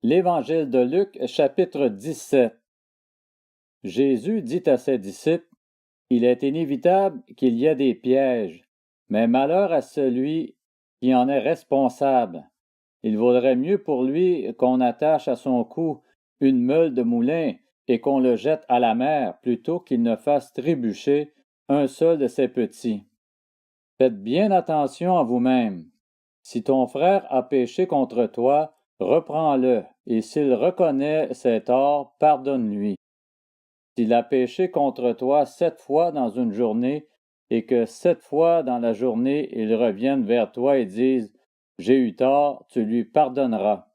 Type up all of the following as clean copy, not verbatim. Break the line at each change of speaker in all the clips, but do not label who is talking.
L'Évangile de Luc, chapitre 17. Jésus dit à ses disciples, « Il est inévitable qu'il y ait des pièges, mais malheur à celui qui en est responsable. Il vaudrait mieux pour lui qu'on attache à son cou une meule de moulin et qu'on le jette à la mer, plutôt qu'il ne fasse trébucher un seul de ses petits. Faites bien attention à vous-même. Si ton frère a péché contre toi, reprends-le, et s'il reconnaît ses torts, pardonne-lui. S'il a péché contre toi 7 fois dans une journée, et que 7 fois dans la journée il revienne vers toi et dise « J'ai eu tort », tu lui pardonneras.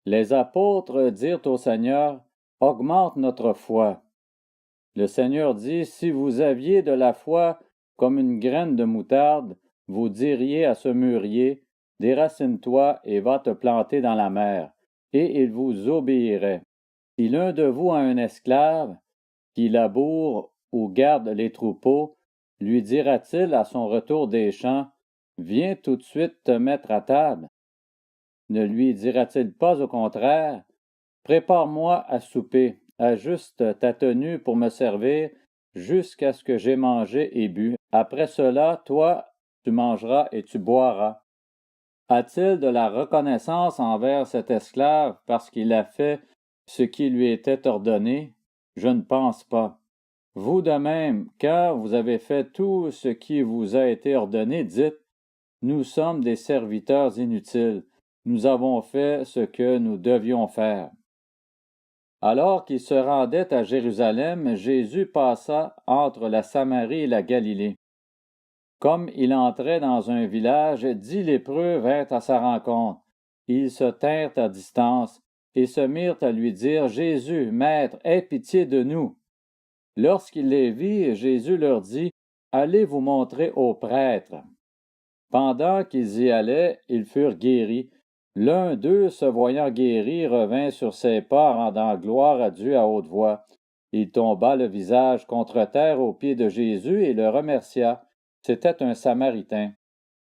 Les apôtres dirent au Seigneur « Augmente notre foi ». Le Seigneur dit « Si vous aviez de la foi comme une graine de moutarde, vous diriez à ce mûrier « Déracine-toi et va te planter dans la mer », et il vous obéirait. Si l'un de vous a un esclave qui laboure ou garde les troupeaux, lui dira-t-il à son retour des champs « Viens tout de suite te mettre à table » ? Ne lui dira-t-il pas au contraire « Prépare-moi à souper, ajuste ta tenue pour me servir jusqu'à ce que j'aie mangé et bu. Après cela, toi, tu mangeras et tu boiras. » A-t-il de la reconnaissance envers cet esclave parce qu'il a fait ce qui lui était ordonné? Je ne pense pas. Vous de même, quand vous avez fait tout ce qui vous a été ordonné, dites « Nous sommes des serviteurs inutiles. Nous avons fait ce que nous devions faire. » Alors qu'il se rendait à Jérusalem, Jésus passa entre la Samarie et la Galilée. Comme il entrait dans un village, 10 lépreux vinrent à sa rencontre. Ils se tinrent à distance et se mirent à lui dire « Jésus, Maître, aie pitié de nous. » Lorsqu'il les vit, Jésus leur dit « Allez vous montrer aux prêtres. » Pendant qu'ils y allaient, ils furent guéris. L'un d'eux, se voyant guéri, revint sur ses pas, rendant gloire à Dieu à haute voix. Il tomba le visage contre terre aux pieds de Jésus et le remercia. C'était un Samaritain.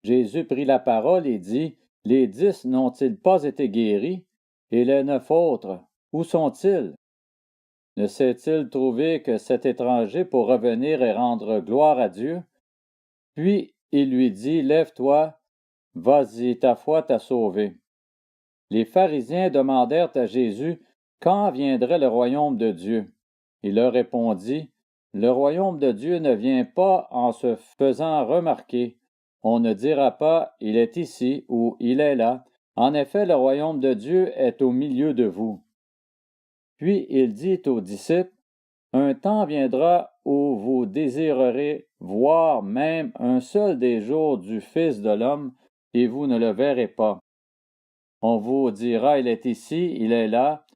Jésus prit la parole et dit, « Les 10 n'ont-ils pas été guéris? Et les 9 autres, où sont-ils? Ne s'est-il trouvé que cet étranger pour revenir et rendre gloire à Dieu? » Puis il lui dit, « Lève-toi, vas-y, ta foi t'a sauvé. » Les pharisiens demandèrent à Jésus quand viendrait le royaume de Dieu. Il leur répondit, « Le royaume de Dieu ne vient pas en se faisant remarquer. On ne dira pas, il est ici ou il est là. En effet, le royaume de Dieu est au milieu de vous. » Puis il dit aux disciples, « Un temps viendra où vous désirerez voir même un seul des jours du Fils de l'homme, et vous ne le verrez pas. On vous dira, il est ici, il est là.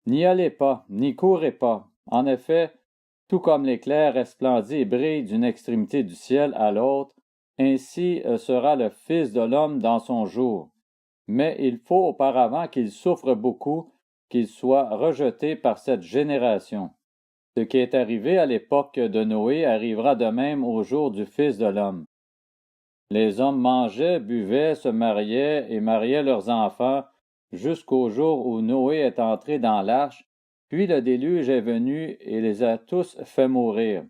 N'y allez pas, n'y courez pas. En effet, tout comme l'éclair resplendit et brille d'une extrémité du ciel à l'autre, ainsi sera le Fils de l'homme dans son jour. Mais il faut auparavant qu'il souffre beaucoup, qu'il soit rejeté par cette génération. Ce qui est arrivé à l'époque de Noé arrivera de même au jour du Fils de l'homme. Les hommes mangeaient, buvaient, se mariaient et mariaient leurs enfants jusqu'au jour où Noé est entré dans l'arche, puis le déluge est venu et les a tous fait mourir.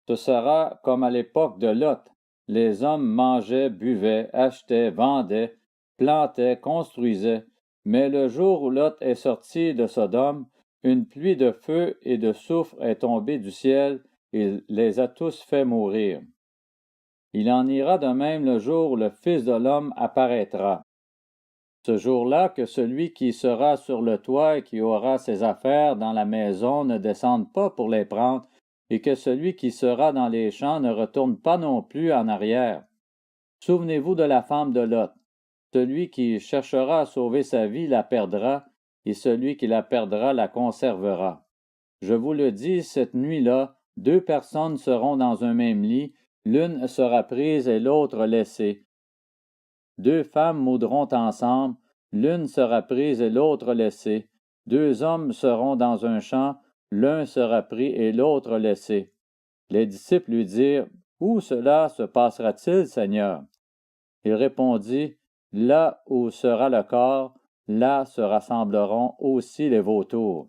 Ce sera comme à l'époque de Lot. Les hommes mangeaient, buvaient, achetaient, vendaient, plantaient, construisaient. Mais le jour où Lot est sorti de Sodome, une pluie de feu et de soufre est tombée du ciel et les a tous fait mourir. Il en ira de même le jour où le Fils de l'homme apparaîtra. Ce jour-là, que celui qui sera sur le toit et qui aura ses affaires dans la maison ne descende pas pour les prendre, et que celui qui sera dans les champs ne retourne pas non plus en arrière. Souvenez-vous de la femme de Lot. Celui qui cherchera à sauver sa vie la perdra, et celui qui la perdra la conservera. Je vous le dis, cette nuit-là, 2 personnes seront dans un même lit, l'une sera prise et l'autre laissée. 2 femmes moudront ensemble, l'une sera prise et l'autre laissée. 2 hommes seront dans un champ, l'un sera pris et l'autre laissé. Les disciples lui dirent, « Où cela se passera-t-il, Seigneur? » Il répondit, « Là où sera le corps, là se rassembleront aussi les vautours.